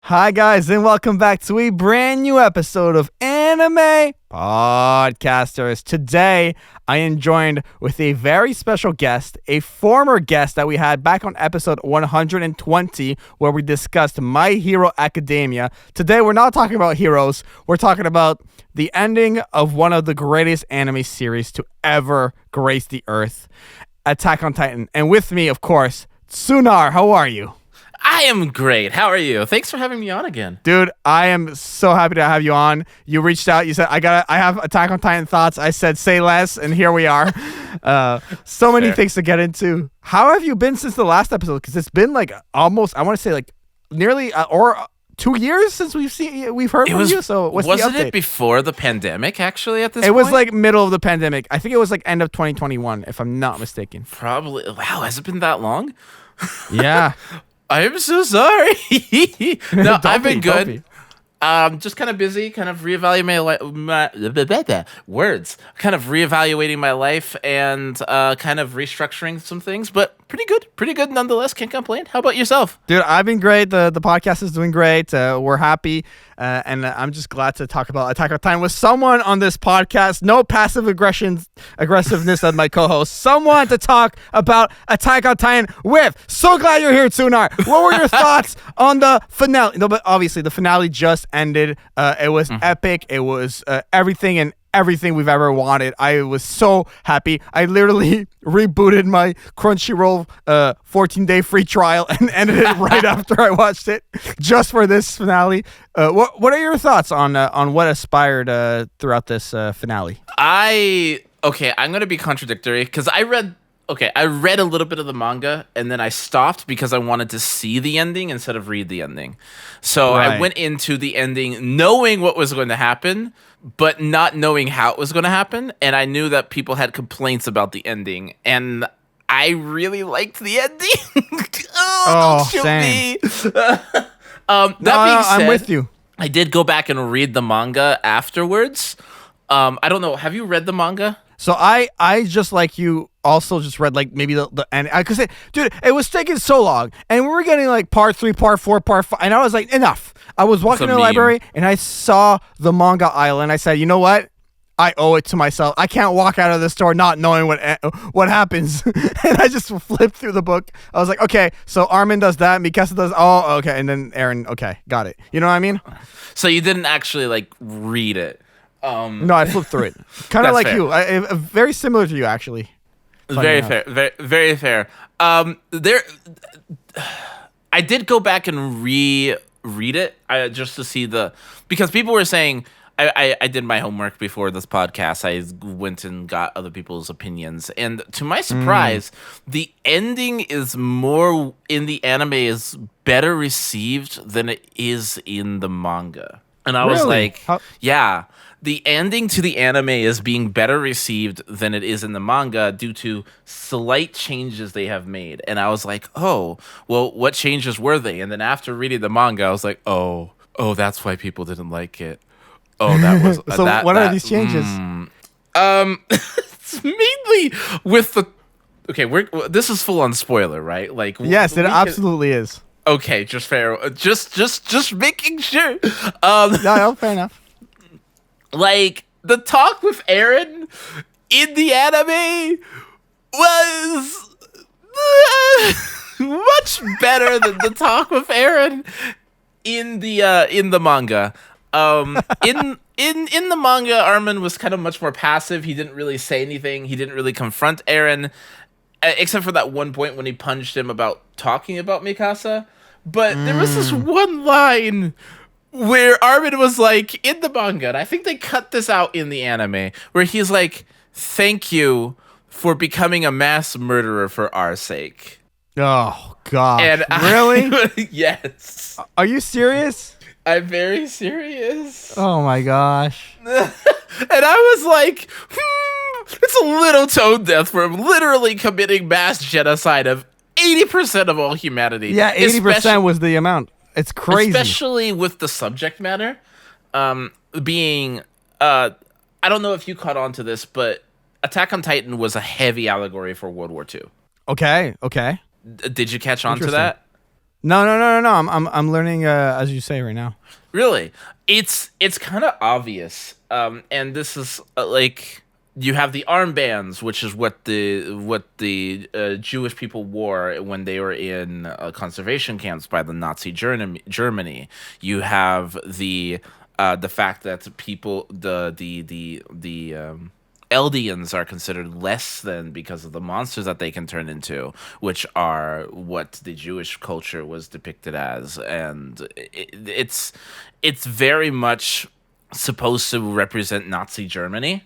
Hi guys, and welcome back to a brand new episode of Anime Podcasters. Today, I am joined with a very special guest, a former guest that we had back on episode 120, where we discussed My Hero Academia. Today, we're not talking about heroes. We're talking about the ending of one of the greatest anime series to ever grace the earth, Attack on Titan. And with me, of course, Tsunar. How are you? I am great. How are you? Thanks for having me on again. Dude, I am so happy to have you on. You reached out. You said, I have Attack on Titan thoughts. I said, say less, and here we are. So many things to get into. How have you been since the last episode? Because it's been like almost, I want to say like nearly or 2 years since we've heard from you. So what's the update? Wasn't it before the pandemic, actually, at this point? It was like middle of the pandemic. I think it was like end of 2021, if I'm not mistaken. Probably. Wow, has it been that long? Yeah. I'm so sorry. No, I've been good. Be. Just kind of busy, kind of reevaluating my words, kind of reevaluating my life and kind of restructuring some things, but pretty good nonetheless. Can't complain. How about yourself? Dude, I've been great. The podcast is doing great. We're happy. And I'm just glad to talk about Attack on Titan with someone on this podcast. No passive aggressiveness of my co-host. Someone to talk about Attack on Titan with. So glad you're here, Tsunar. What were your thoughts on the finale? No, but obviously the finale just ended. It was epic. It was everything we've ever wanted. I was so happy. I literally rebooted my Crunchyroll 14-day free trial and ended it right after I watched it, just for this finale. What are your thoughts on what aspired throughout this finale? I'm going to be contradictory because I read a little bit of the manga and then I stopped because I wanted to see the ending instead of read the ending. So right. I went into the ending knowing what was going to happen, but not knowing how it was going to happen. And I knew that people had complaints about the ending, and I really liked the ending. Don't shoot same. me. That being said, I'm with you. I did go back and read the manga afterwards. I don't know. Have you read the manga? So I just like you also just read like maybe the end, because it was taking so long, and we were getting like part 3, part 4, part 5, and I was like, enough. I was walking in the library and I saw the manga aisle and I said, you know what? I owe it to myself. I can't walk out of the store not knowing what happens. And I just flipped through the book. I was like, okay, so Armin does that, Mikasa does, okay, and then Eren, okay, got it. You know what I mean? So you didn't actually like read it. No, I flipped through it. Kind of like fair. You. Very similar to you, actually. Very fair. Very fair. I did go back and read it just to see because people were saying I did my homework before this podcast. I went and got other people's opinions, and to my surprise, the ending is more in the anime is better received than it is in the manga. And I was like, yeah. The ending to the anime is being better received than it is in the manga due to slight changes they have made. And I was like, oh, well, what changes were they? And then after reading the manga, I was like, oh, that's why people didn't like it. Oh, that was so. What are these changes? It's mainly with the. Okay, this is full on spoiler, right? Like, yes, it absolutely is. Okay, just fair. Just making sure. No, fair enough. Like, the talk with Eren in the anime was much better than the talk with Eren in the manga. In the manga, Armin was kind of much more passive. He didn't really say anything. He didn't really confront Eren, except for that one point when he punched him about talking about Mikasa. But there was this one line where Armin was like, in the manga, and I think they cut this out in the anime, where he's like, thank you for becoming a mass murderer for our sake. Oh, God. And really? Yes. Are you serious? I'm very serious. Oh, my gosh. And I was like, it's a little tone deaf for literally committing mass genocide of 80% of all humanity. Yeah, 80% was the amount. It's crazy. Especially with the subject matter being, I don't know if you caught on to this, but Attack on Titan was a heavy allegory for World War II. Okay. Did you catch on to that? No. I'm learning as you say right now. Really, it's kind of obvious. And this is like you have the armbands, which is what the Jewish people wore when they were in concentration camps by the Nazi Germany. You have the fact that people the Eldians are considered less than because of the monsters that they can turn into, which are what the Jewish culture was depicted as, and it's very much supposed to represent Nazi Germany,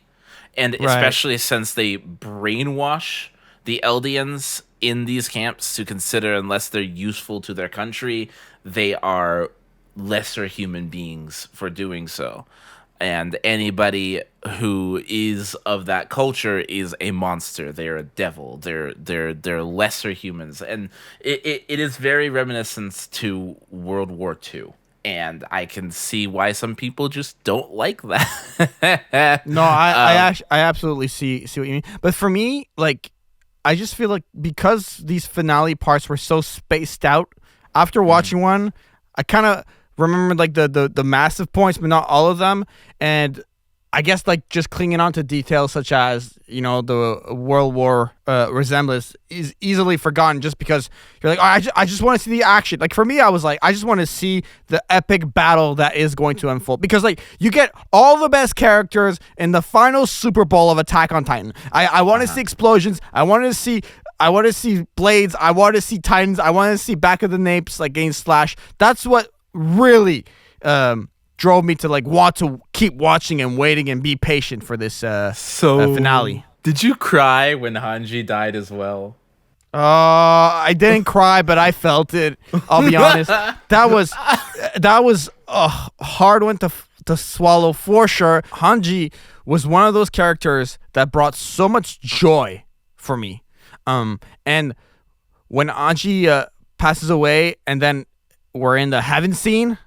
and Right. especially since they brainwash the Eldians in these camps to consider unless they're useful to their country, they are lesser human beings for doing so. And anybody who is of that culture is a monster. They're a devil. They're lesser humans, and it is very reminiscent to World War II. And I can see why some people just don't like that. No, I absolutely see what you mean. But for me, like, I just feel like because these finale parts were so spaced out, after watching one, I kind of remember like the massive points, but not all of them. And I guess like just clinging on to details such as, you know, the World War resemblance is easily forgotten just because you're like, oh, I just want to see the action. Like for me, I was like, I just want to see the epic battle that is going to unfold because like you get all the best characters in the final Super Bowl of Attack on Titan. I want to see explosions. I want to see blades. I want to see Titans. I want to see back of the napes like getting slashed. That's what really drove me to like want to keep watching and waiting and be patient for this finale. Did you cry when Hanji died as well? I didn't cry, but I felt it. I'll be honest. That was a hard one to swallow for sure. Hanji was one of those characters that brought so much joy for me. And when Hanji passes away, and then we're in the heaven scene,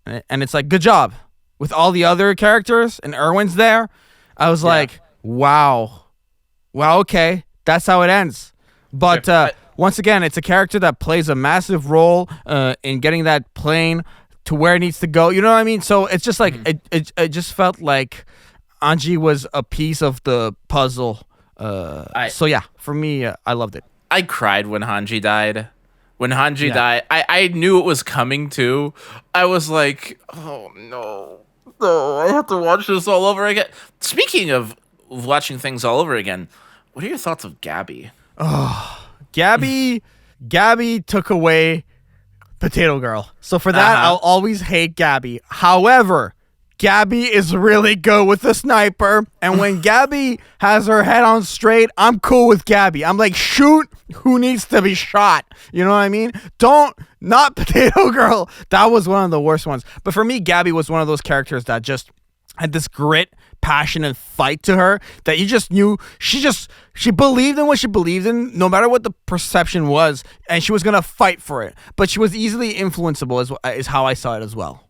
and it's like, good job with all the other characters, and Erwin's there. I was like, wow, okay, that's how it ends. But once again, it's a character that plays a massive role in getting that plane to where it needs to go. You know what I mean? So it's just like it just felt like Anji was a piece of the puzzle. So yeah, for me, I loved it. I cried when Hanji died. When Hanji died, I knew it was coming too. I was like, oh no, I have to watch this all over again. Speaking of watching things all over again, what are your thoughts of Gabby? Gabby took away Potato Girl. So for that, I'll always hate Gabby. However, Gabby is really good with the sniper. And when Gabby has her head on straight, I'm cool with Gabby. I'm like, shoot who needs to be shot. You know what I mean? Not Potato Girl. That was one of the worst ones. But for me, Gabby was one of those characters that just had this grit, passion, and fight to her that you just knew she believed in what she believed in, no matter what the perception was, and she was gonna fight for it. But she was easily influenceable, is how I saw it as well.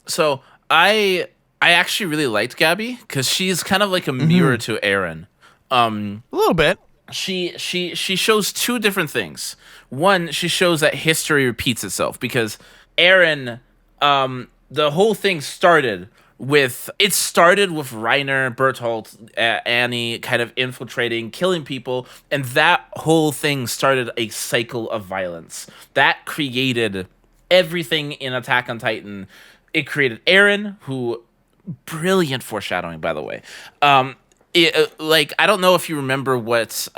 So I actually really liked Gabby because she's kind of like a mirror to Eren. A little bit. She shows two different things. One, she shows that history repeats itself because Eren, the whole thing started with Reiner, Bertolt, Annie kind of infiltrating, killing people, and that whole thing started a cycle of violence that created everything in Attack on Titan. It created Eren, who, brilliant foreshadowing, by the way. I don't know if you remember what,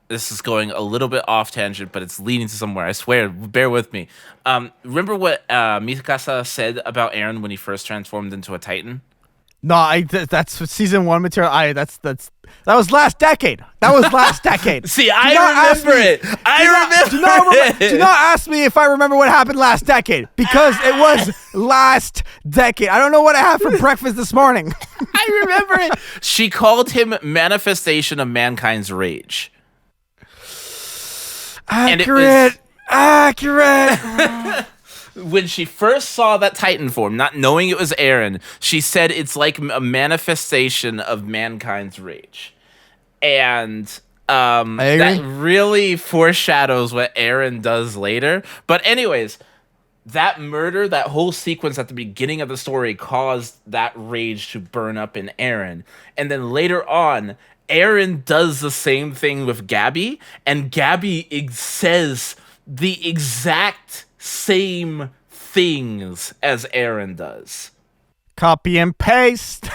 this is going a little bit off tangent, but it's leading to somewhere. I swear, bear with me. Remember what Mikasa said about Eren when he first transformed into a Titan? No, that's season 1 material. That was last decade. See, I remember it. Do not ask me if I remember what happened last decade because it was last decade. I don't know what I had for breakfast this morning. I remember it. She called him manifestation of mankind's rage. Accurate. When she first saw that Titan form, not knowing it was Eren, she said it's like a manifestation of mankind's rage. And I agree. That really foreshadows what Eren does later. But anyways, that murder, that whole sequence at the beginning of the story caused that rage to burn up in Eren. And then later on, Eren does the same thing with Gabby, and Gabby says the exact same things as Eren does. Copy and paste.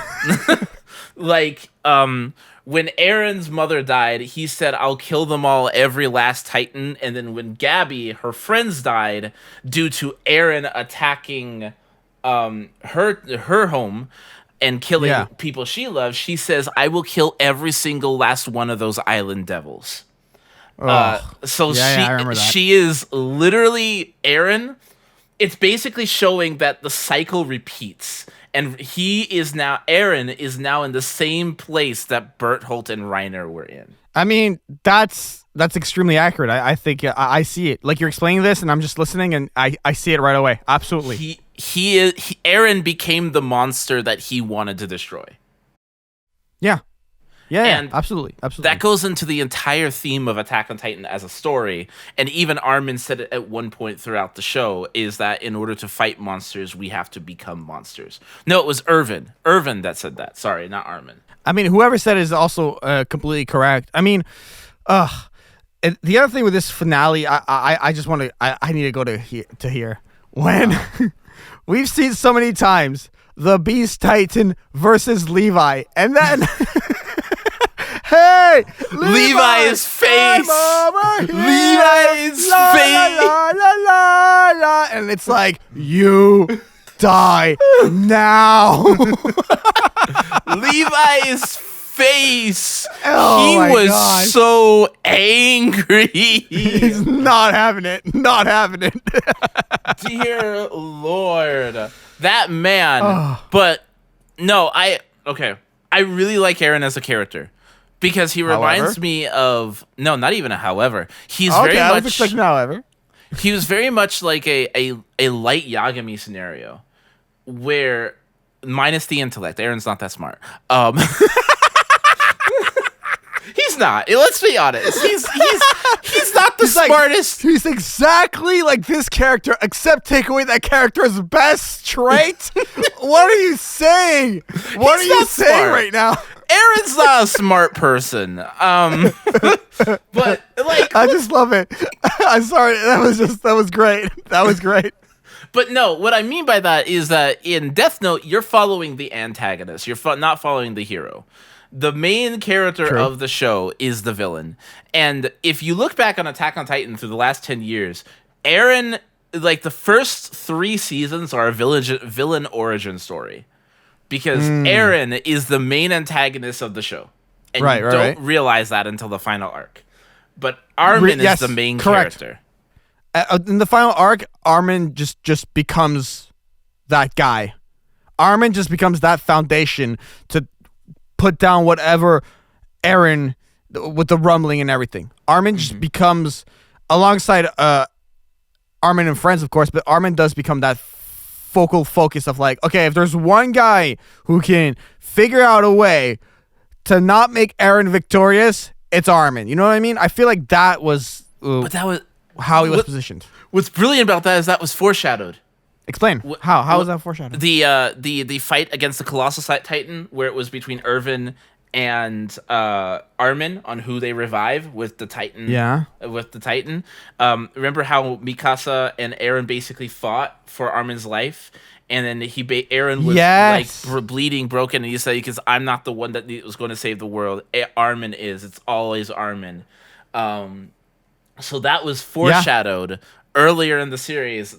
Like, when Eren's mother died, he said, "I'll kill them all, every last Titan." And then when Gabby, her friends, died due to Eren attacking her home and killing people she loves, she says, "I will kill every single last one of those island devils." So she is literally Eren. It's basically showing that the cycle repeats. And Eren is now in the same place that Bertholdt and Reiner were in. I mean, that's extremely accurate. I think I see it. Like, you're explaining this, and I'm just listening, and I see it right away. Absolutely. Eren became the monster that he wanted to destroy. Yeah. Yeah, and absolutely. That goes into the entire theme of Attack on Titan as a story. And even Armin said it at one point throughout the show, is that in order to fight monsters, we have to become monsters. No, it was Irvin that said that. Sorry, not Armin. I mean, whoever said it is also completely correct. I mean, the other thing with this finale, I just want to, I need to go to here. When we've seen so many times the Beast Titan versus Levi, and then... Hey, Levi's face. Levi's face. La, la, la, la. And it's like, you die now. Levi's face. Oh, he was so angry. He's not having it. Not having it. Dear Lord. That man. But no, I really like Eren as a character. Because he reminds me of... No, not even a however. He's very much... I was expecting however. He was very much like a light Yagami scenario. Where... Minus the intellect. Eren's not that smart. He's not. Let's be honest. He's not the smartest. He's exactly like this character, except take away that character's best trait. What are you saying? What are you saying right now? Eren's not a smart person. But like, I just love it. I'm sorry. That was great. That was great. But no, what I mean by that is that in Death Note, you're following the antagonist. You're not following the hero. The main character of the show is the villain. And if you look back on Attack on Titan through the last 10 years, Eren, like the first 3 seasons are a villain origin story. Because Eren is the main antagonist of the show. And you don't realize that until the final arc. But Armin is the main character. In the final arc, Armin just becomes that guy. Armin just becomes that foundation to put down whatever Eren, with the rumbling and everything. Armin just becomes, alongside Armin and friends, of course, but Armin does become that focal focus of like, okay, if there's one guy who can figure out a way to not make Eren victorious, it's Armin. You know what I mean? I feel like that was, but that was how he was positioned. What's brilliant about that is that was foreshadowed. Explain. How was that foreshadowed? The fight against the Colossal Titan, where it was between Irvin and Armin on who they revive with the Titan. Yeah. With the Titan. Remember how Mikasa and Eren basically fought for Armin's life, and then Eren was like bleeding, broken, and he said, "Because I'm not the one that was going to save the world. Armin is. It's always Armin." So that was foreshadowed earlier in the series.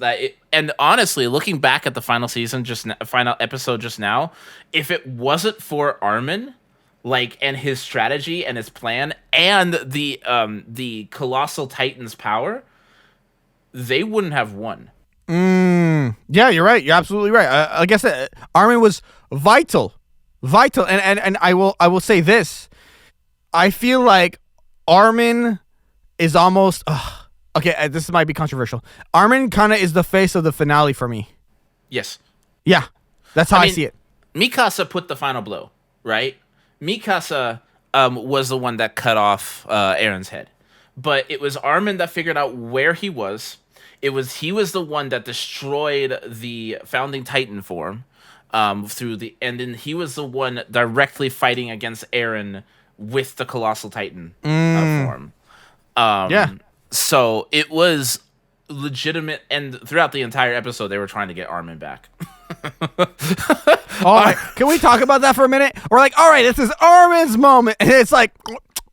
And honestly, looking back at the final episode just now, if it wasn't for Armin, like, and his strategy and his plan and the Colossal Titan's power, they wouldn't have won. Yeah, you're right. You're absolutely right. Like I said, Armin was vital, and I will say this. I feel like Armin is almost okay. This might be controversial. Armin kind of is the face of the finale for me. Yes. Yeah, that's how I see it. Mikasa put the final blow, right? Mikasa was the one that cut off Aaron's head. But it was Armin that figured out where he was. He was the one that destroyed the founding Titan form and then he was the one directly fighting against Aaron with the Colossal Titan form. So it was legitimate, and throughout the entire episode, they were trying to get Armin back. All right, can we talk about that for a minute? We're like, all right, this is Armin's moment, and it's like,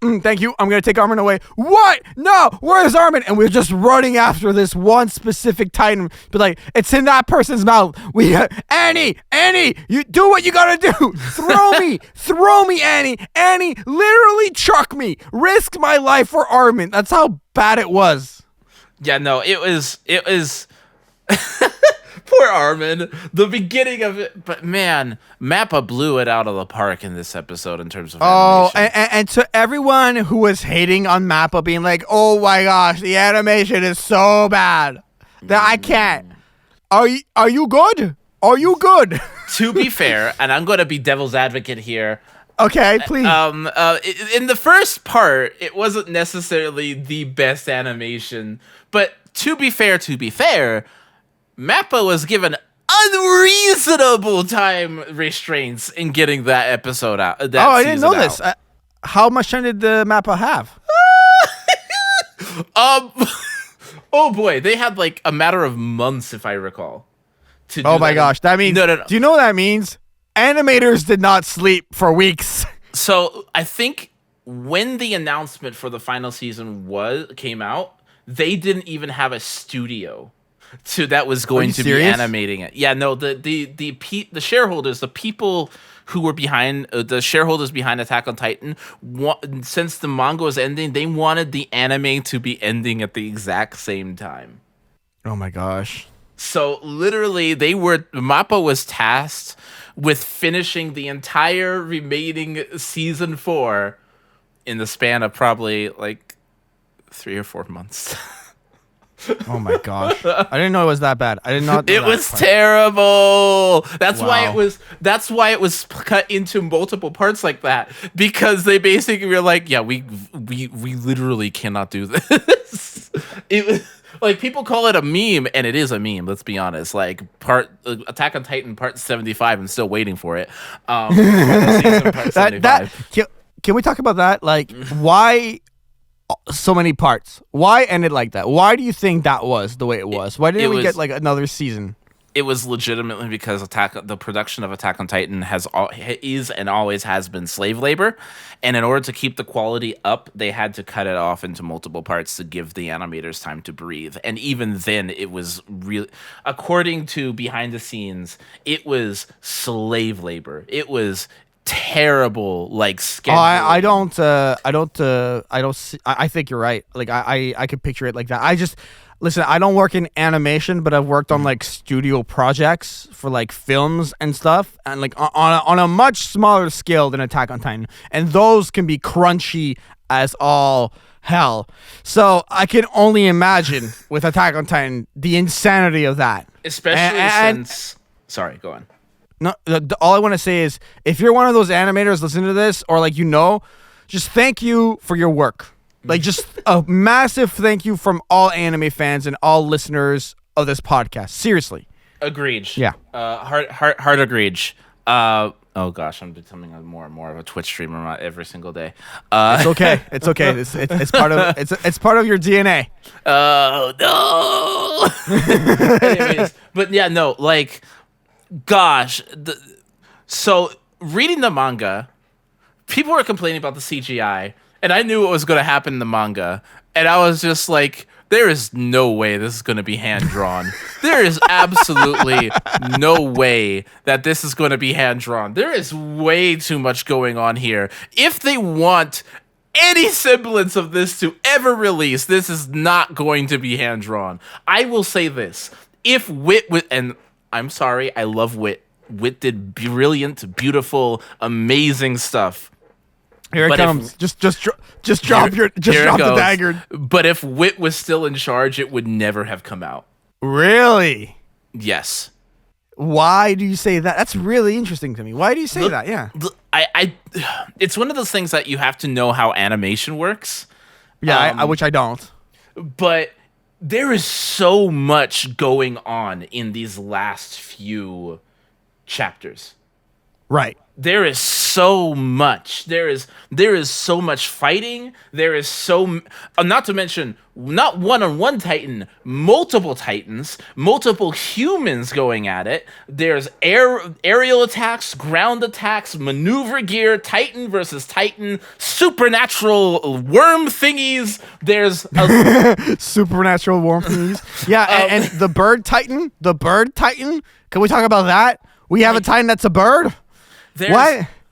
thank you, I'm gonna take Armin away. What? No, where's Armin? And we're just running after this one specific Titan, but like, it's in that person's mouth. Annie, you do what you gotta do. Throw me, Annie, literally chuck me, risk my life for Armin. That's how bad it was. Yeah, no, it was. Poor Armin. The beginning of it, but man, Mappa blew it out of the park in this episode in terms of animation. And to everyone who was hating on Mappa, being like, "Oh my gosh, the animation is so bad that I can't." Are you good? Are you good? To be fair, and I'm going to be devil's advocate here. Okay, please. In the first part, it wasn't necessarily the best animation, but to be fair, Mappa was given unreasonable time restraints in getting that episode out. I didn't know this. How much time did the Mappa have? Oh boy, they had like a matter of months, if I recall. Oh my gosh, that means. No. Do you know what that means? Animators did not sleep for weeks. So I think when the announcement for the final season came out, they didn't even have a studio that was going to be animating it. Yeah, no, the shareholders, the people who were behind the shareholders behind Attack on Titan, since the manga was ending, they wanted the anime to be ending at the exact same time. Oh my gosh. So literally Mappa was tasked with finishing the entire remaining season 4 in the span of probably like 3 or 4 months. Oh my gosh. I didn't know it was that bad. I did not know it was terrible. That's why it was cut into multiple parts like that, because they basically were like, yeah, we literally cannot do this. It was like, people call it a meme, and it is a meme, let's be honest. Like, Attack on Titan part 75, I'm still waiting for it. Part 75. Can we talk about that? Like, why so many parts? Why end it like that? Why do you think that was the way it was? Why didn't we get like another season? It was legitimately because the production of Attack on Titan is and always has been slave labor, and in order to keep the quality up, they had to cut it off into multiple parts to give the animators time to breathe. And even then, it was really, according to behind the scenes, it was slave labor. It was terrible, like, schedule. I don't see. I think you're right. Like, I could picture it like that. Listen, I don't work in animation, but I've worked on like studio projects for like films and stuff, and like on a much smaller scale than Attack on Titan, and those can be crunchy as all hell. So I can only imagine with Attack on Titan the insanity of that. Especially since. Sorry, go on. No, all I want to say is, if you're one of those animators listening to this, or like, just thank you for your work. Like, just a massive thank you from all anime fans and all listeners of this podcast. Seriously. Agreed. Yeah. Hard agreed. Oh gosh, I'm becoming more and more of a Twitch streamer every single day. It's okay. It's okay. It's part of your DNA. Oh no. Anyways, but yeah, no, like, gosh. So reading the manga, people were complaining about the CGI. And I knew what was going to happen in the manga. And I was just like, there is no way this is going to be hand-drawn. There is absolutely no way that this is going to be hand-drawn. There is way too much going on here. If they want any semblance of this to ever release, this is not going to be hand-drawn. I will say this. If Wit... And I'm sorry, I love Wit. Wit did brilliant, beautiful, amazing stuff. Here it comes. Just drop the dagger. But if Wit was still in charge, it would never have come out. Really? Yes. Why do you say that? That's really interesting to me. Why do you say that? Yeah. It's one of those things that you have to know how animation works. Yeah, which I don't. But there is so much going on in these last few chapters. Right. There is so much. There is so much fighting. There is not to mention not one-on-one Titan, multiple Titans, multiple humans going at it. There's aerial attacks, ground attacks, maneuver gear, Titan versus Titan, supernatural worm thingies. There's supernatural worm thingies. Yeah, and the bird Titan. Can we talk about that? We have a Titan that's a bird.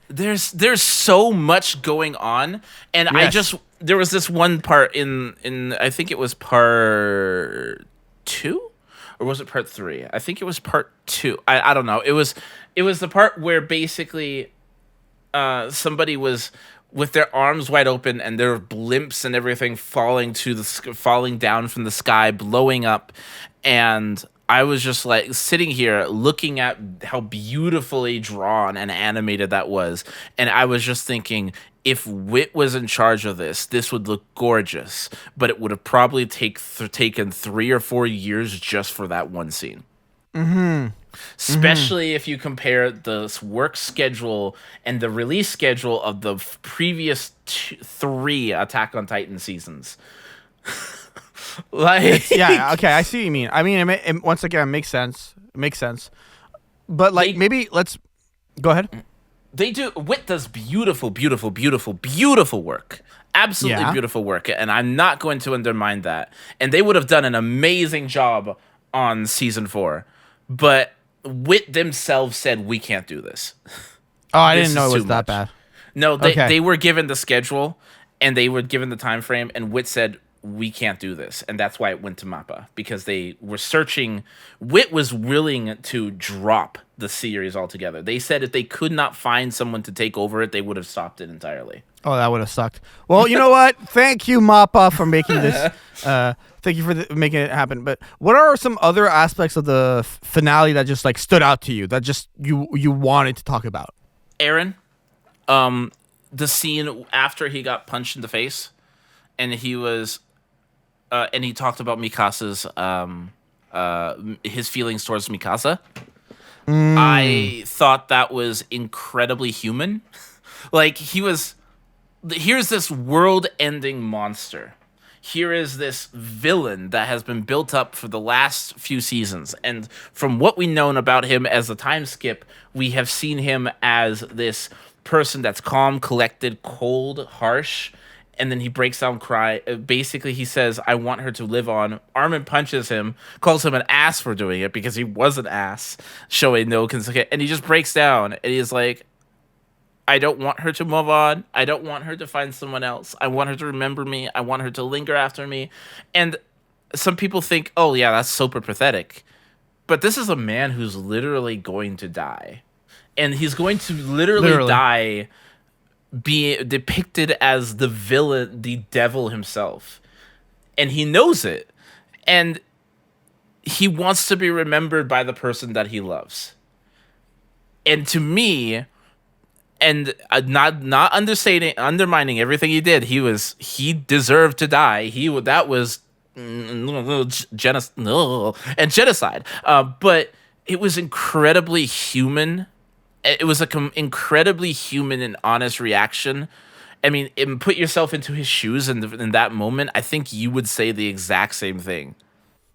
There's so much going on, and yes. There was this one part in I think it was part 2, or was it part 3? I think it was part 2. I don't know. It was the part where basically somebody was with their arms wide open and there were blimps and everything falling down from the sky, blowing up, and I was just like sitting here looking at how beautifully drawn and animated that was. And I was just thinking, if Wit was in charge of this would look gorgeous, but it would have probably taken 3 or 4 years just for that one scene. Mm-hmm. Especially if you compare the work schedule and the release schedule of the previous 3 Attack on Titan seasons. Yeah, okay, I see what you mean. I mean, it once again, it makes sense. But maybe let's go ahead. Wit does beautiful work. Absolutely beautiful work, and I'm not going to undermine that. And they would have done an amazing job on season 4, but Wit themselves said we can't do this. Oh, I didn't know it was that bad. No, they were given the schedule and they were given the time frame, and Wit said we can't do this, and that's why it went to Mappa, because they were searching. Wit was willing to drop the series altogether. They said if they could not find someone to take over it, they would have stopped it entirely. Oh, that would have sucked. Well, you know what? Thank you, Mappa, for making this. Thank you for making it happen. But what are some other aspects of the finale that just like stood out to you, that just you wanted to talk about? Aaron, the scene after he got punched in the face, and he was. And he talked about Mikasa's his feelings towards Mikasa. I thought that was incredibly human. Like, here's this world-ending monster. Here is this villain that has been built up for the last few seasons. And from what we've known about him as a time skip, we have seen him as this person that's calm, collected, cold, harsh. And then he breaks down, cry. Basically, he says, I want her to live on. Armin punches him, calls him an ass for doing it because he was an ass, showing no consent. And he just breaks down. And he's like, I don't want her to move on. I don't want her to find someone else. I want her to remember me. I want her to linger after me. And some people think, oh, yeah, that's super pathetic. But this is a man who's literally going to die. And he's going to literally die be depicted as the villain, the devil himself. And he knows it. And he wants to be remembered by the person that he loves. And to me, and not undermining everything he did, he deserved to die. That was genocide. But it was incredibly human. It was an incredibly human and honest reaction. I mean, put yourself into his shoes in that moment. I think you would say the exact same thing.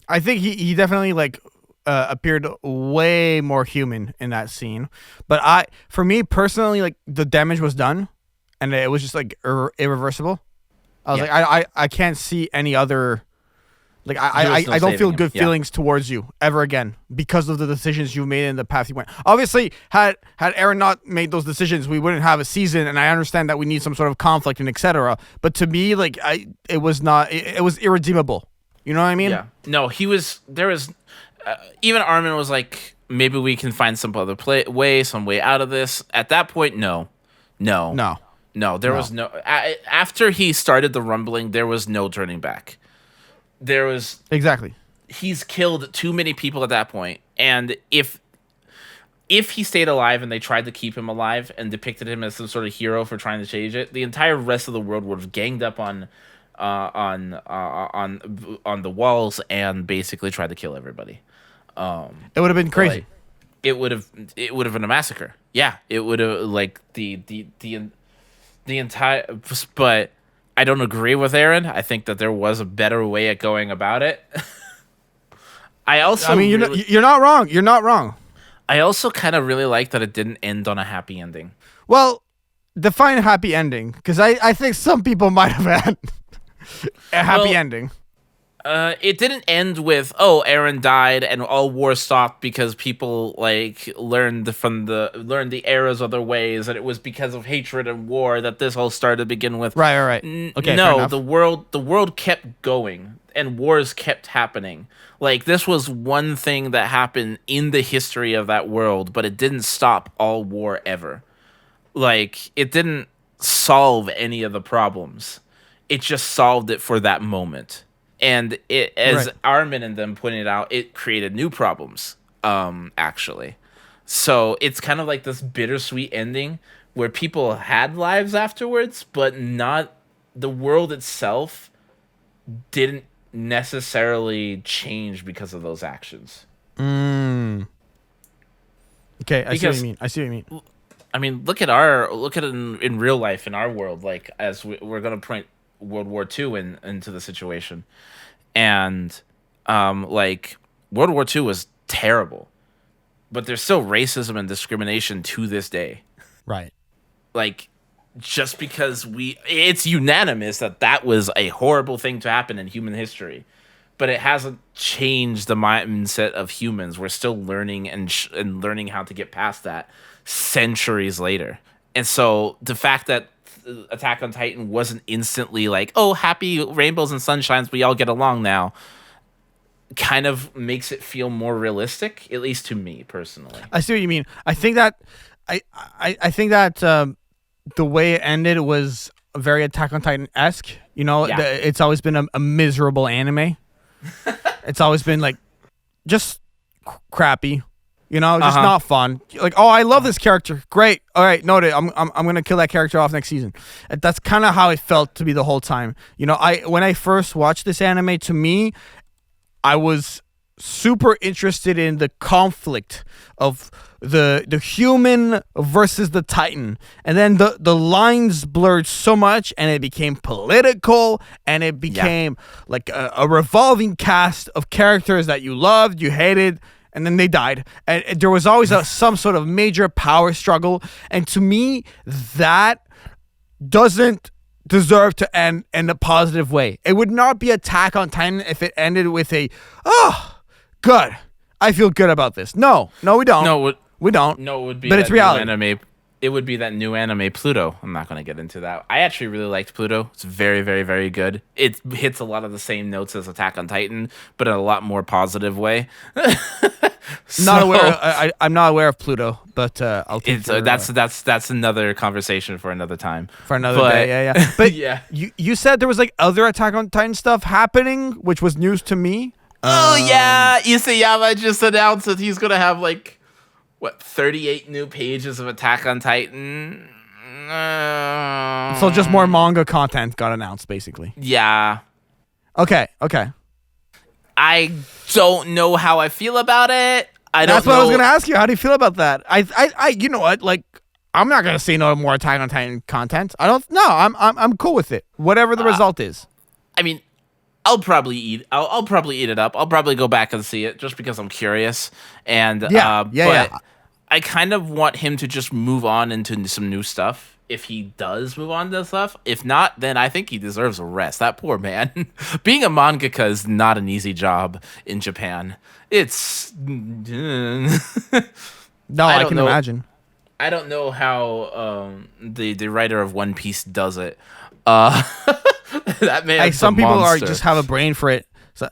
I think he definitely appeared way more human in that scene. But for me personally, like, the damage was done, and it was just like irreversible. I was like, I can't see any other. Like, I don't feel good feelings towards you ever again because of the decisions you made in the path you went. Obviously, had Aaron not made those decisions, we wouldn't have a season, and I understand that we need some sort of conflict and etc. But to me, like, it was irredeemable. You know what I mean? Yeah. No, there was, even Armin was like, maybe we can find some other some way out of this. At that point, no. There was no, after he started the rumbling, there was no turning back. He's killed too many people at that point. And if if he stayed alive and they tried to keep him alive and depicted him as some sort of hero for trying to change it, the entire rest of the world would have ganged up on the walls and basically tried to kill everybody. It would have been crazy. Like, it would have been a massacre. Yeah, it would have like the entire. But I don't agree with Aaron. I think that there was a better way of going about it. I mean, you're not wrong. You're not wrong. I also kind of really like that it didn't end on a happy ending. Well, define a happy ending, because I think some people might have had a happy ending. It didn't end with, oh, Aaron died and all war stopped because people like learned the errors of their ways, and it was because of hatred and war that this all started to begin with. Right. Okay. No, the world kept going and wars kept happening. Like, this was one thing that happened in the history of that world, but it didn't stop all war ever. Like, it didn't solve any of the problems. It just solved it for that moment. And it, as Armin and them pointed out, it created new problems, actually. So it's kind of like this bittersweet ending where people had lives afterwards, but not the world itself didn't necessarily change because of those actions. Okay, I see what you mean. I mean, look at it in real life in our world. Like, as we're gonna point World War II into the situation, and like, World War II was terrible, but there's still racism and discrimination to this day. Right. Like, just because it's unanimous that was a horrible thing to happen in human history, but it hasn't changed the mindset of humans. We're still learning and learning how to get past that centuries later. And so the fact that Attack on Titan wasn't instantly like, oh, happy rainbows and sunshines, we all get along now, kind of makes it feel more realistic, at least to me personally. I see what you mean. I think that the way it ended was very Attack on Titan-esque. You know, it's always been a miserable anime. It's always been like just crappy. You know, just not fun. Like, oh, I love this character. Great. All right, noted. I'm gonna kill that character off next season. That's kind of how it felt to be the whole time. You know, when I first watched this anime, to me, I was super interested in the conflict of the human versus the Titan, and then the lines blurred so much, and it became political, and it became like a revolving cast of characters that you loved, you hated, and then they died, and there was always some sort of major power struggle. And to me, that doesn't deserve to end in a positive way. It would not be Attack on Titan if it ended with a, oh, good, I feel good about this. No, we don't. We don't. No, it would be. But it's reality. Anime. It would be that new anime, Pluto. I'm not going to get into that. I actually really liked Pluto. It's very, very, very good. It hits a lot of the same notes as Attack on Titan, but in a lot more positive way. I'm not aware of Pluto, but I'll take that's another conversation for another time. For another day, yeah. But yeah, you said there was like other Attack on Titan stuff happening, which was news to me. Oh yeah, Isayama just announced that he's gonna have like 38 new pages of Attack on Titan. So just more manga content got announced, basically. Yeah. Okay. I don't know how I feel about it. That's what I was gonna ask you. How do you feel about that? I you know what? Like, I'm not gonna say no more Attack on Titan content. I'm cool with it. Whatever the result is. I mean, I'll probably eat it up. I'll probably go back and see it just because I'm curious. And but I kind of want him to just move on into some new stuff. If he does move on to stuff, if not, then I think he deserves a rest. That poor man. Being a mangaka is not an easy job in Japan. It's no, I can imagine. I don't know how the writer of One Piece does it. That man. Some people just have a brain for it. So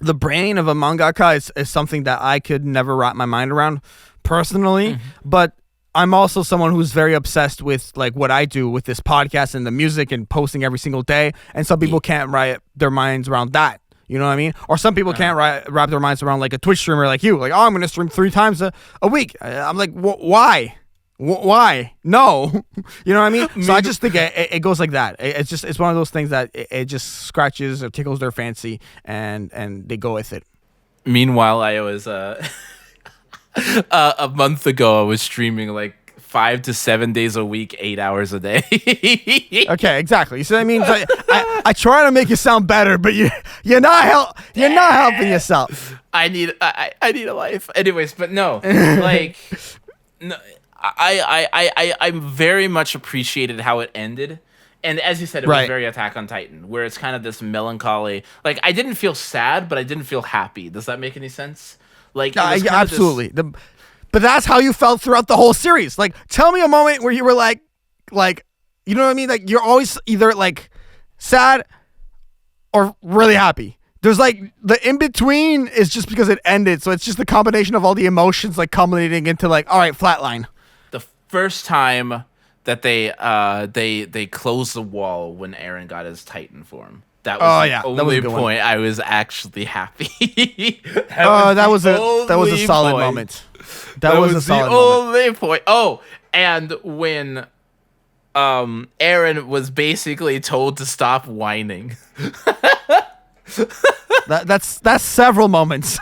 the brain of a mangaka is something that I could never wrap my mind around personally, but I'm also someone who's very obsessed with like what I do with this podcast and the music and posting every single day, and some people can't wrap their minds around that. You know what I mean? Or some people can't wrap their minds around like a Twitch streamer like you. Like, oh, I'm going to stream 3 times a week. I'm like, why? Why? No. You know what I mean? So I just think it goes like that. It's one of those things that it just scratches or tickles their fancy and they go with it. Meanwhile, I was a month ago I was streaming like 5 to 7 days a week, 8 hours a day. Okay, exactly. So I mean, I try to make you sound better, but you're not helping yourself. I need a life, anyways. But no, like, no, I very much appreciated how it ended, and as you said, it was very Attack on Titan, where it's kind of this melancholy. Like, I didn't feel sad, but I didn't feel happy. Does that make any sense? Like, absolutely. But that's how you felt throughout the whole series. Like, tell me a moment where you were like, you know what I mean? Like, you're always either like sad or really happy. There's like the in between is just because it ended. So it's just the combination of all the emotions like culminating into like, all right, flatline. The first time that they closed the wall when Eren got his Titan form. That was the only point I was actually happy. That was a solid moment. That was a solid only point. Oh, and when Eren was basically told to stop whining. That's several moments.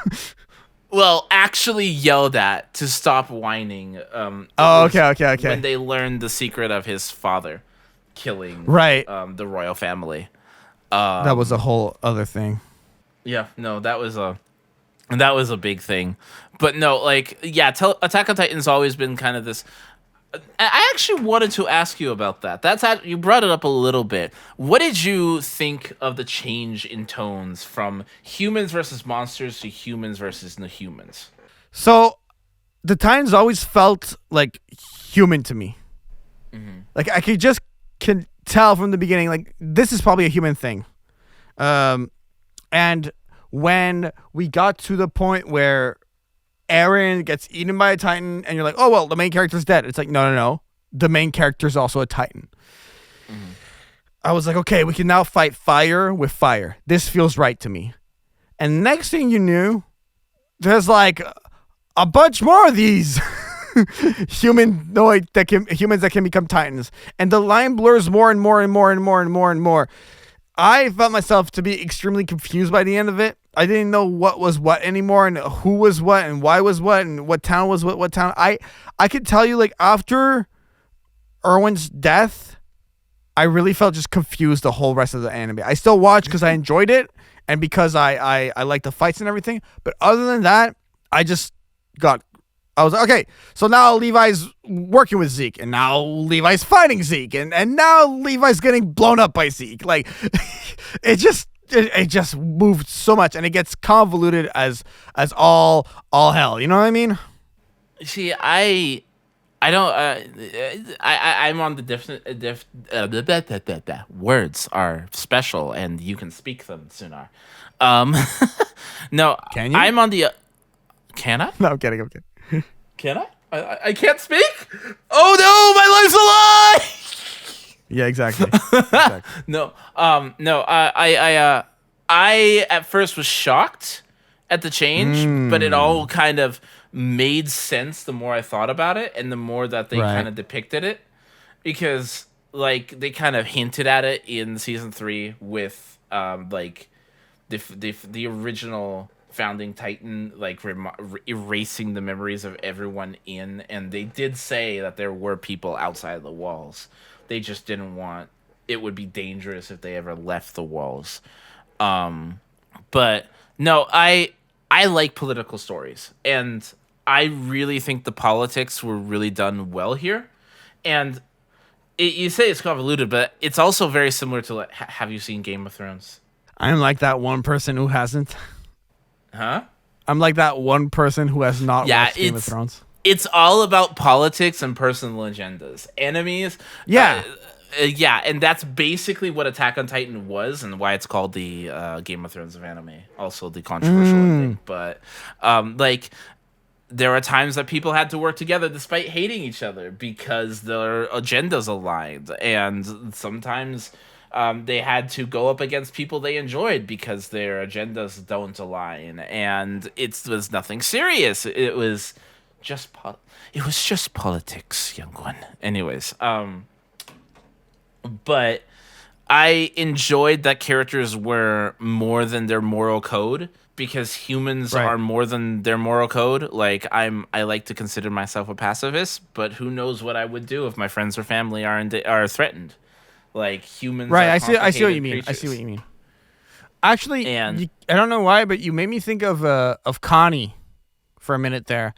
Well, actually yelled at to stop whining. Okay. When they learned the secret of his father killing the royal family. That was a whole other thing. Yeah, no, that was a big thing. But no, like, yeah, Attack on Titan's always been kind of this. I actually wanted to ask you about that. You brought it up a little bit. What did you think of the change in tones from humans versus monsters to humans versus the humans? So, the Titans always felt like human to me. Mm-hmm. Like, I can tell from the beginning, like, this is probably a human thing. And when we got to the point where Eren gets eaten by a Titan and you're like, oh, well, the main character's dead. It's like, no. The main character's also a Titan. Mm-hmm. I was like, okay, we can now fight fire with fire. This feels right to me. And next thing you knew, there's like a bunch more of these humans that can become Titans. And the line blurs more and more and more and more and more and more. I felt myself to be extremely confused by the end of it. I didn't know what was what anymore and who was what and why was what and what town was what town. I could tell you, like, after Erwin's death, I really felt just confused the whole rest of the anime. I still watched because I enjoyed it and because I like the fights and everything. But other than that, I was like, okay, so now Levi's working with Zeke, and now Levi's fighting Zeke, and now Levi's getting blown up by Zeke. Like, it just moved so much, and it gets convoluted as all hell. You know what I mean? See, I don't. I'm on the words are special, and you can speak them, Tsunar. No, can you? I'm on the. Can I? No, I'm kidding. Can I? I can't speak? Oh no, my life's a lie! Yeah, exactly. No, I at first was shocked at the change, but it all kind of made sense the more I thought about it and the more that they kind of depicted it. Because, like, they kind of hinted at it in season 3 with, like, the original founding Titan, like, erasing the memories of everyone in, and they did say that there were people outside the walls. They just didn't want, it would be dangerous if they ever left the walls. But no, I like political stories, and I really think the politics were really done well here. And you say it's convoluted, but it's also very similar to, like, have you seen Game of Thrones? I'm like that one person who hasn't. Huh? I'm like that one person who has not watched Game of Thrones. It's all about politics and personal agendas. Enemies. Yeah. Yeah, and that's basically what Attack on Titan was, and why it's called the Game of Thrones of anime. Also the controversial ending. But, like, there are times that people had to work together despite hating each other because their agendas aligned. And sometimes They had to go up against people they enjoyed because their agendas don't align, and it was nothing serious. It was just politics, young one. Anyways, but I enjoyed that characters were more than their moral code, because humans are more than their moral code. Like I like to consider myself a pacifist, but who knows what I would do if my friends or family are threatened. Like humans, right? Are I see what you mean. creatures. I see what you mean. Actually, And I don't know why, but you made me think of Connie for a minute there,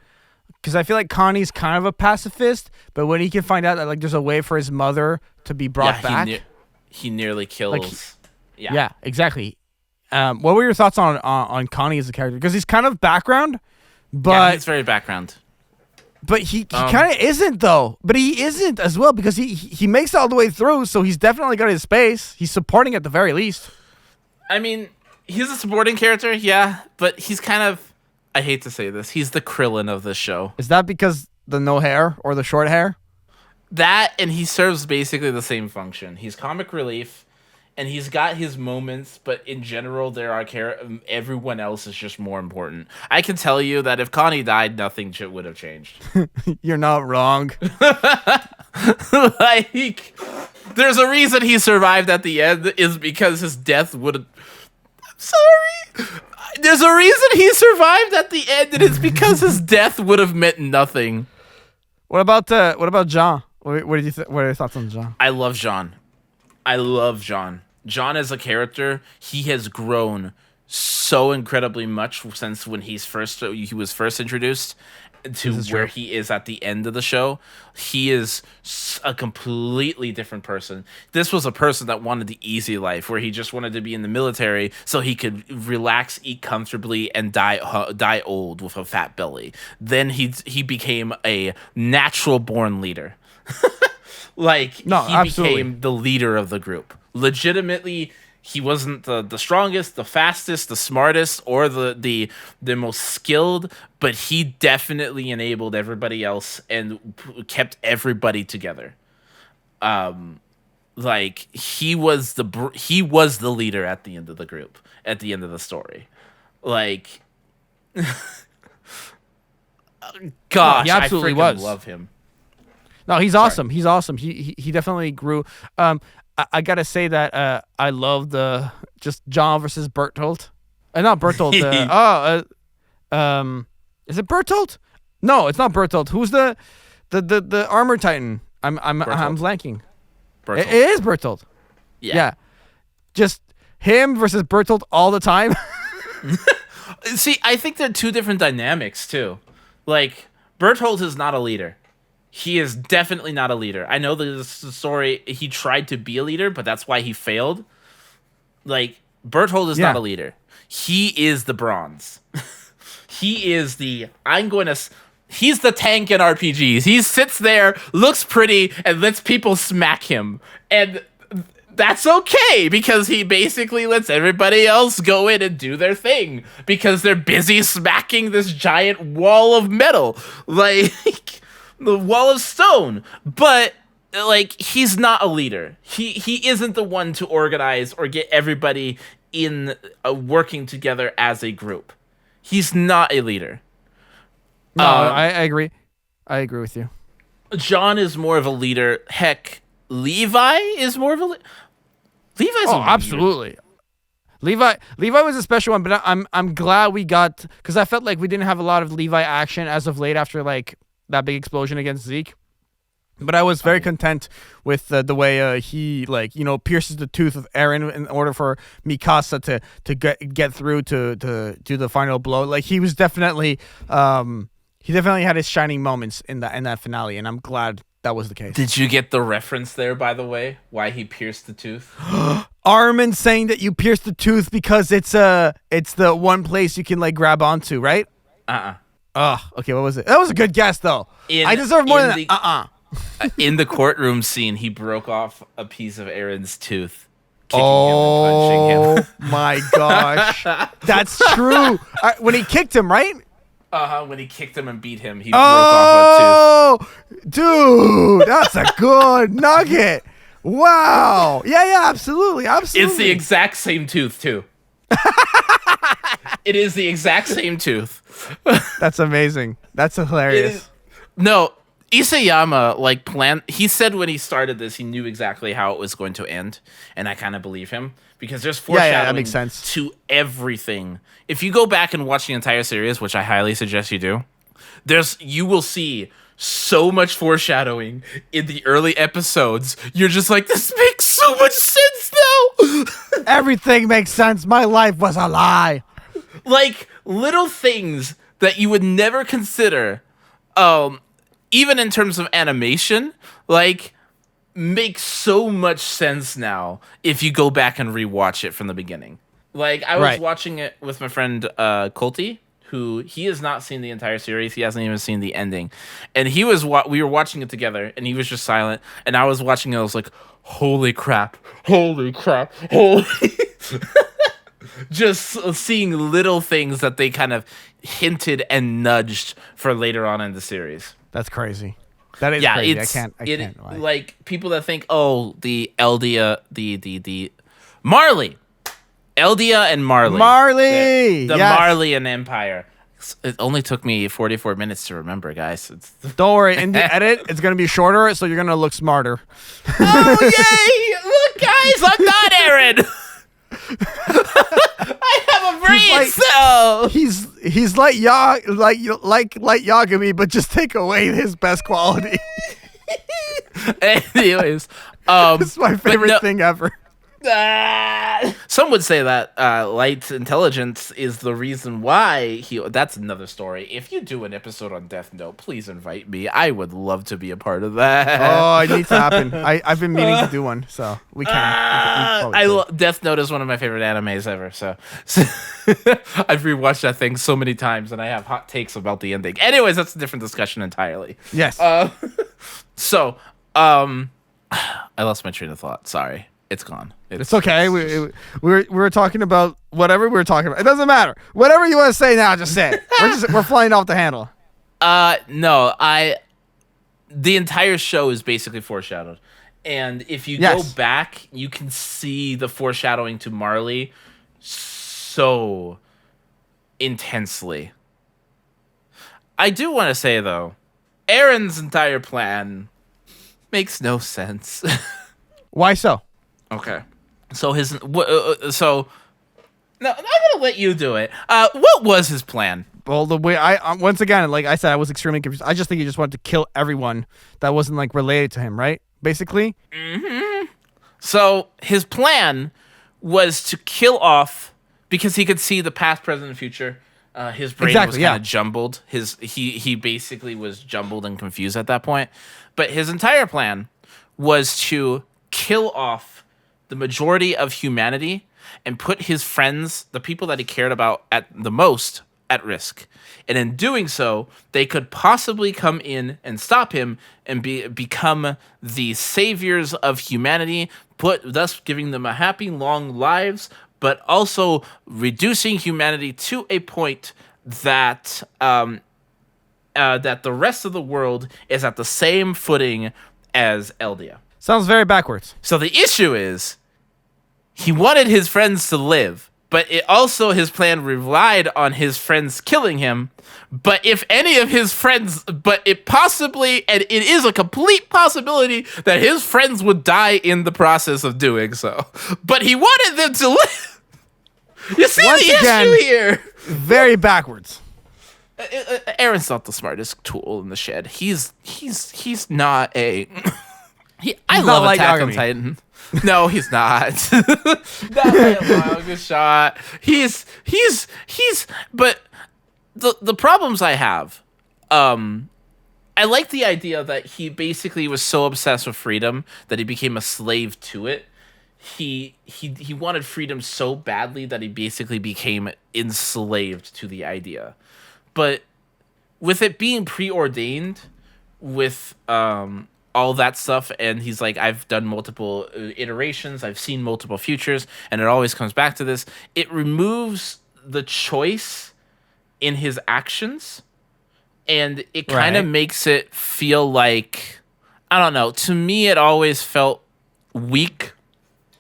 because I feel like Connie's kind of a pacifist, but when he can find out that like there's a way for his mother to be brought back, he nearly kills. Yeah, exactly. What were your thoughts on Connie as a character? Because he's kind of background, but he's very background. But he kind of isn't though. But he isn't as well, because he makes it all the way through, so he's definitely got his space. He's supporting at the very least. I mean, he's a supporting character, yeah, but he's kind of, I hate to say this, he's the Krillin of this show. Is that because the no hair or the short hair? That, and he serves basically the same function. He's comic relief, and he's got his moments, but in general, everyone else is just more important. I can tell you that if Connie died, nothing would have changed. You're not wrong. Like, there's a reason he survived at the end, is because his death would have... I'm sorry. There's a reason he survived at the end, and it's because his death would have meant nothing. What about Jean? What are your thoughts on Jean? I love Jean. John as a character, he has grown so incredibly much since when he was first introduced to where he is at the end of the show. He is a completely different person. This was a person that wanted the easy life, where he just wanted to be in the military so he could relax, eat comfortably, and die old with a fat belly. Then he became a natural born leader. Became the leader of the group. Legitimately, he wasn't the strongest, the fastest, the smartest, or the most skilled, but he definitely enabled everybody else and kept everybody together. He was the leader at the end of the group, at the end of the story. Like, gosh, he absolutely I was. love him. No, he's awesome. He's awesome. He definitely grew. I gotta say that I love the just John versus Bertolt. Not Bertolt. Is it Bertolt? No, it's not Bertolt. Who's the armor titan? I'm blanking. Bertolt. It is Bertolt. Yeah. Just him versus Bertolt all the time. See, I think they're two different dynamics too. Like, Bertolt is not a leader. He is definitely not a leader. I know the story, he tried to be a leader, but that's why he failed. Like, Berthold is not a leader. He is the bronze. He is he's the tank in RPGs. He sits there, looks pretty, and lets people smack him. And that's okay, because he basically lets everybody else go in and do their thing, because they're busy smacking this giant wall of metal. Like... the wall of stone. But like, he's not a leader. He isn't the one to organize or get everybody in working together as a group. He's not a leader. No, I agree. I agree with you. John is more of a leader. Heck, Levi is more of a Levi's a absolutely. Levi was a special one, but I'm glad we got, because I felt like we didn't have a lot of Levi action as of late after like that big explosion against Zeke. But I was very content with the way he, like, you know, pierces the tooth of Eren in order for Mikasa to get through to do the final blow. Like, he was definitely he definitely had his shining moments in that finale, and I'm glad that was the case. Did you get the reference there, by the way? Why he pierced the tooth? Armin saying that you pierced the tooth because it's the one place you can like grab onto, right? Oh, okay, what was it? That was a good guess, though. I deserve more than that. In the courtroom scene, he broke off a piece of Eren's tooth, kicking him and punching him. Oh, my gosh. That's true. When he kicked him, right? When he kicked him and beat him, he broke off a tooth. Oh, dude, that's a good nugget. Wow. Yeah, absolutely. It's the exact same tooth too. It is the exact same tooth. That's amazing. That's hilarious. No, Isayama he said when he started this he knew exactly how it was going to end, and I kind of believe him because there's foreshadowing that makes sense. to everything. If you go back and watch the entire series, which I highly suggest you do, you will see so much foreshadowing in the early episodes. You're just like, this makes so much sense now. Everything makes sense. My life was a lie. Like little things that you would never consider, even in terms of animation, like make so much sense now if you go back and rewatch it from the beginning. Like I was watching it with my friend Colty, who he has not seen the entire series. He hasn't even seen the ending, and we were watching it together, and he was just silent, and I was watching it. I was like, holy crap, holy. Just seeing little things that they kind of hinted and nudged for later on in the series. That's crazy. That is crazy. I can't lie. Like people that think, oh, the Eldia, the Marley. Eldia and Marley. The yes. Marleyan Empire. It only took me 44 minutes to remember, guys. Don't worry. In the edit, it's going to be shorter, so you're going to look smarter. Oh, yay! Look, guys, I'm not Aaron. I have a brain cell. He's like Yagami, but just take away his best quality. Anyways, this is my favorite thing ever. Some would say that light intelligence is the reason why that's another story. If you do an episode on Death Note, please invite me. I would love to be a part of that. Oh, it needs to happen. I've been meaning to do one, so we can. Death Note is one of my favorite animes ever. So I've rewatched that thing so many times, and I have hot takes about the ending. Anyways, that's a different discussion entirely. Yes. I lost my train of thought. Sorry. It's gone. It's okay. We were talking about whatever we were talking about. It doesn't matter. Whatever you want to say now, just say it. We're flying off the handle. No, the entire show is basically foreshadowed. And if you go back, you can see the foreshadowing to Marley so intensely. I do want to say though, Aaron's entire plan makes no sense. Why so? Okay, so no, I'm gonna let you do it. What was his plan? Well, the way once again, like I said, I was extremely confused. I just think he just wanted to kill everyone that wasn't like related to him, right? Basically. Mm-hmm. So his plan was to kill off because he could see the past, present, and future. His brain was kind of jumbled. He basically was jumbled and confused at that point. But his entire plan was to kill off the majority of humanity and put his friends, the people that he cared about at the most, at risk. And in doing so, they could possibly come in and stop him and become the saviors of humanity, thus giving them a happy, long lives, but also reducing humanity to a point that that the rest of the world is at the same footing as Eldia. Sounds very backwards. So the issue is, he wanted his friends to live, but his plan relied on his friends killing him. But if any of his friends, and it is a complete possibility that his friends would die in the process of doing so. But he wanted them to live. You see the issue here? Very backwards. Aaron's not the smartest tool in the shed. He's not a. I love like Attack on Titan. No, he's not. Not by a long shot. He's. But the problems I have, I like the idea that he basically was so obsessed with freedom that he became a slave to it. He wanted freedom so badly that he basically became enslaved to the idea. But with it being preordained, with all that stuff, and he's like, I've done multiple iterations, I've seen multiple futures, and it always comes back to this. It removes the choice in his actions, and it kind of makes it feel like, I don't know, to me it always felt weak.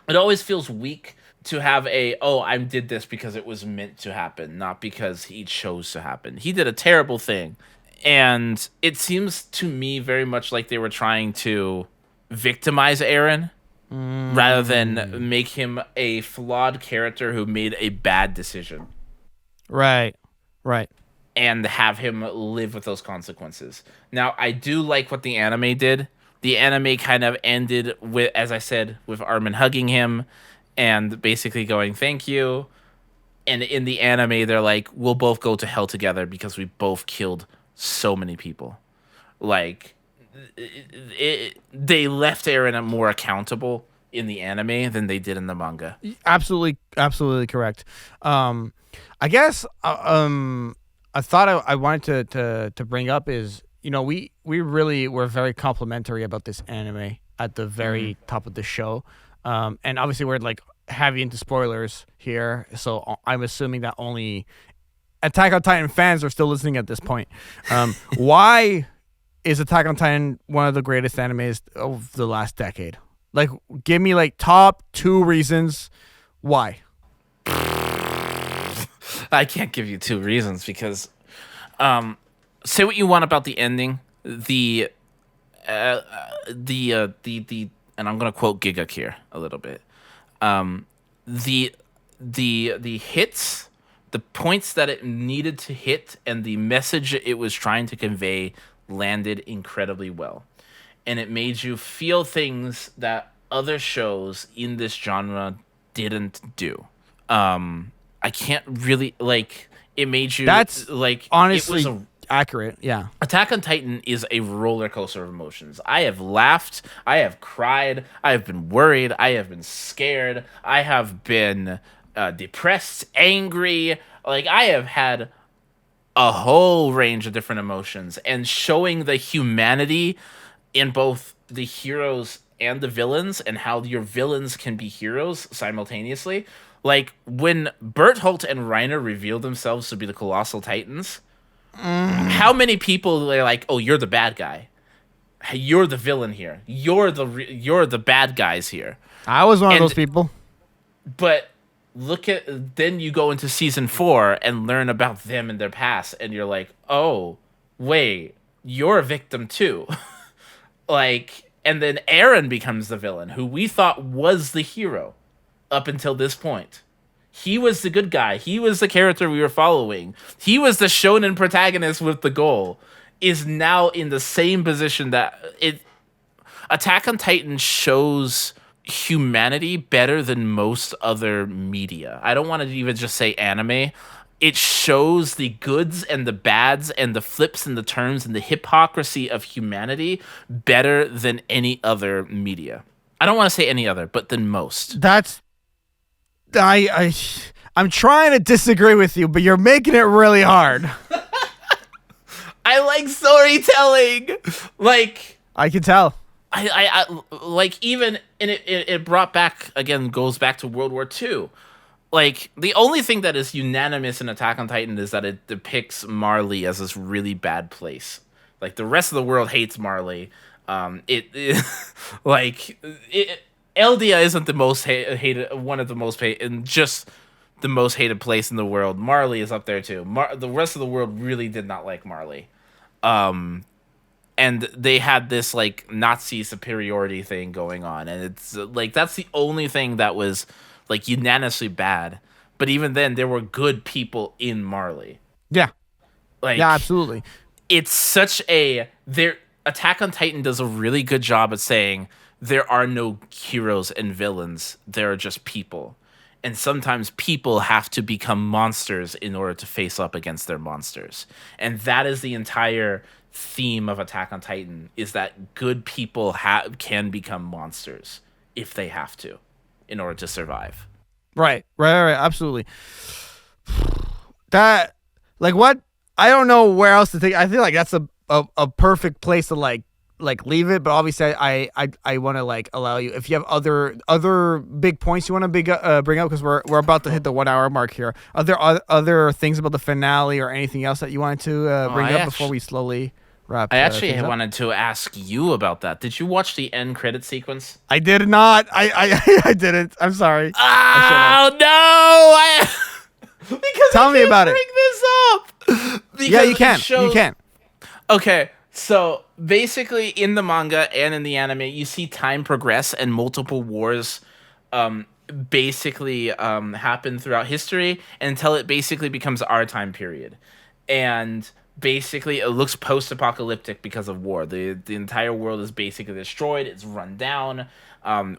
It always feels weak to have I did this because it was meant to happen, not because he chose to happen. He did a terrible thing. And it seems to me very much like they were trying to victimize Eren rather than make him a flawed character who made a bad decision. Right. And have him live with those consequences. Now, I do like what the anime did. The anime kind of ended with, as I said, with Armin hugging him and basically going, thank you. And in the anime, they're like, we'll both go to hell together because we both killed so many people. Like, they left Eren more accountable in the anime than they did in the manga. Absolutely correct. I guess a thought I wanted to bring up is, we really were very complimentary about this anime at the very top of the show. And obviously we're like heavy into spoilers here, so I'm assuming that only Attack on Titan fans are still listening at this point. Why is Attack on Titan one of the greatest animes of the last decade? Like, give me like top 2 reasons why. I can't give you 2 reasons because say what you want about the ending, the and I'm gonna quote Gigak here a little bit. The hits, the points that it needed to hit, and the message it was trying to convey landed incredibly well, and it made you feel things that other shows in this genre didn't do. I can't really it made you. That's like honestly it was accurate. Yeah. Attack on Titan is a roller coaster of emotions. I have laughed. I have cried. I have been worried. I have been scared. I have been depressed, angry. Like, I have had a whole range of different emotions, and showing the humanity in both the heroes and the villains, and how your villains can be heroes simultaneously. Like, when Bertholdt and Reiner revealed themselves to be the Colossal Titans, how many people are like, "Oh, you're the bad guy. You're the villain here. You're the bad guys here." I was one of those people. But then you go into season 4 and learn about them and their past, and you're like, "Oh, wait, you're a victim too." And then Eren becomes the villain, who we thought was the hero up until this point. He was the good guy. He was the character we were following. He was the shonen protagonist with the goal. Is now in the same position that Attack on Titan shows humanity better than most other media. I don't want to even just say anime. It shows the goods and the bads and the flips and the turns and the hypocrisy of humanity better than any other media. I don't want to say any other, but than most. I'm trying to disagree with you, but you're making it really hard. I like storytelling. Like, I can tell. I like, even, and it brought back, again, goes back to World War II. Like, the only thing that is unanimous in Attack on Titan is that it depicts Marley as this really bad place. Like, the rest of the world hates Marley. Eldia isn't the most hated, one of the most hated, and just the most hated place in the world. Marley is up there too. The rest of the world really did not like Marley. And they had this like Nazi superiority thing going on, and it's like that's the only thing that was like unanimously bad. But even then, there were good people in Marley. Yeah, yeah, absolutely. It's such Attack on Titan does a really good job at saying there are no heroes and villains. There are just people. And sometimes people have to become monsters in order to face up against their monsters. And that is the entire theme of Attack on Titan, is that good people can become monsters if they have to in order to survive. Right. Absolutely. That, like, what? I don't know where else to take. I feel like that's a perfect place to like leave it, but obviously I want to like allow you, if you have other big points you want to bring up, because we're about to hit the 1 hour mark here. Are there other things about the finale or anything else that you wanted to bring up before we slowly wrap. I actually things up. wanted to ask you about that. Did you watch the end credit sequence? I did not. I didn't. I'm sorry. Oh no! Because Tell me about it. Bring this up. Because Yeah, you can. it shows- You can. Okay, so basically in the manga and in the anime, you see time progress and multiple wars basically happen throughout history until it basically becomes our time period. And basically it looks post-apocalyptic because of war. The entire world is basically destroyed. It's run down.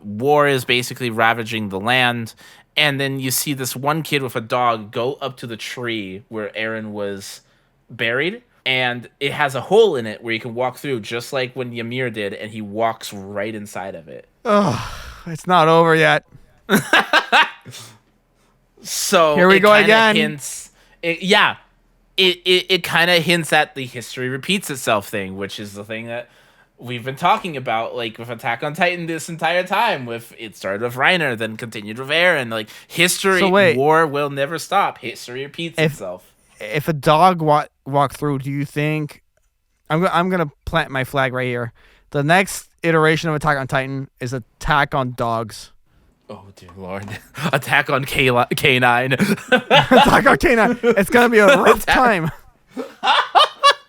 War is basically ravaging the land. And then you see this one kid with a dog go up to the tree where Eren was buried. And it has a hole in it where you can walk through, just like when Ymir did, and he walks right inside of it. Oh, it's not over yet. So here we go again. It kind of hints at the history repeats itself thing, which is the thing that we've been talking about, like with Attack on Titan this entire time. With it started with Reiner, then continued with Eren. Like war will never stop. History repeats itself. If a dog walked through, do you think I'm gonna plant my flag right here? The next iteration of Attack on Titan is Attack on Dogs. Oh dear Lord! Attack on K9. Attack on K9. It's gonna be a rough time.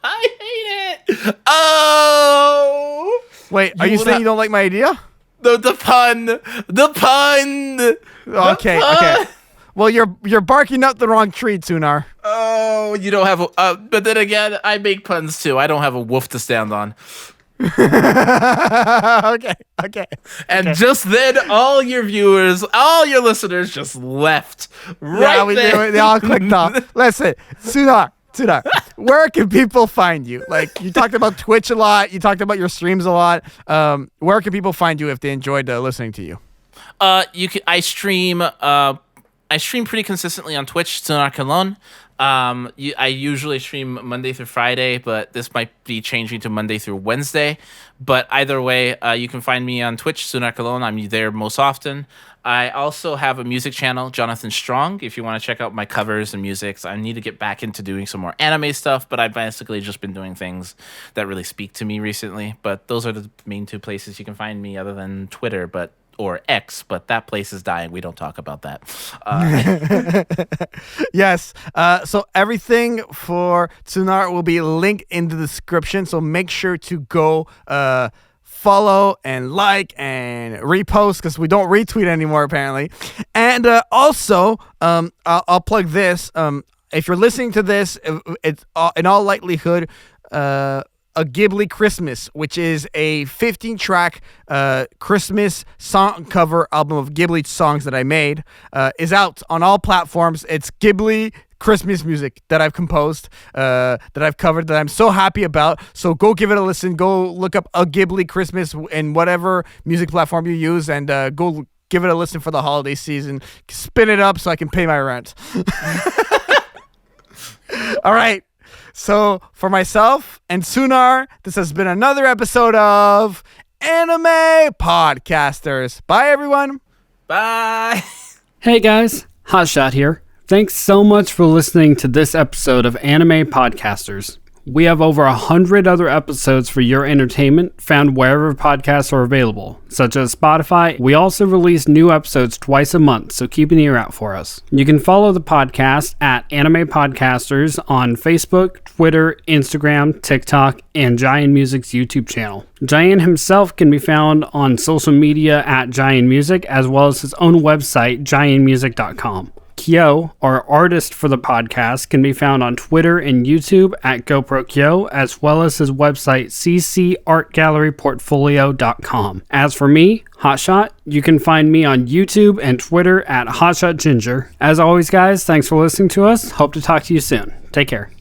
I hate it. Oh. Wait, are you saying you don't like my idea? The pun. Okay. Well, you're barking up the wrong tree, Tsunar. Oh, you don't have a. But then again, I make puns too. I don't have a wolf to stand on. Okay. And just then, all your viewers, all your listeners just left. They all clicked off. Listen, Tsunar, where can people find you? Like, you talked about Twitch a lot. You talked about your streams a lot. Where can people find you if they enjoyed listening to you? I stream pretty consistently on Twitch, Tsunar Kalon. I usually stream Monday through Friday, but this might be changing to Monday through Wednesday. But either way, you can find me on Twitch, Tsunar Kalon. I'm there most often. I also have a music channel, Jonathan Strong, if you want to check out my covers and music. I need to get back into doing some more anime stuff, but I've basically just been doing things that really speak to me recently. But those are the main two places you can find me other than Twitter, or X, but that place is dying. We don't talk about that. Yes. So everything for Tsunar will be linked in the description. So make sure to go follow and like and repost, because we don't retweet anymore apparently. And also, I'll plug this. If you're listening to this, it's in all likelihood A Ghibli Christmas, which is a 15-track Christmas song cover album of Ghibli songs that I made, is out on all platforms. It's Ghibli Christmas music that I've composed, that I've covered, that I'm so happy about. So go give it a listen. Go look up A Ghibli Christmas in whatever music platform you use, and go give it a listen for the holiday season. Spin it up so I can pay my rent. All right. So, for myself and Tsunar, this has been another episode of Anime Podcasters. Bye, everyone. Bye. Hey, guys. Hotshot here. Thanks so much for listening to this episode of Anime Podcasters. We have over 100 other episodes for your entertainment found wherever podcasts are available, such as Spotify. We also release new episodes twice a month, so keep an ear out for us. You can follow the podcast at Anime Podcasters on Facebook, Twitter, Instagram, TikTok, and Jaian Music's YouTube channel. Jaian himself can be found on social media at Jaian Music, as well as his own website, jaianmusic.com. Kyo, our artist for the podcast, can be found on Twitter and YouTube at GoProKyo, as well as his website, ccartgalleryportfolio.com. As for me, Hotshot, you can find me on YouTube and Twitter at HotshotGinger. As always, guys, thanks for listening to us. Hope to talk to you soon. Take care.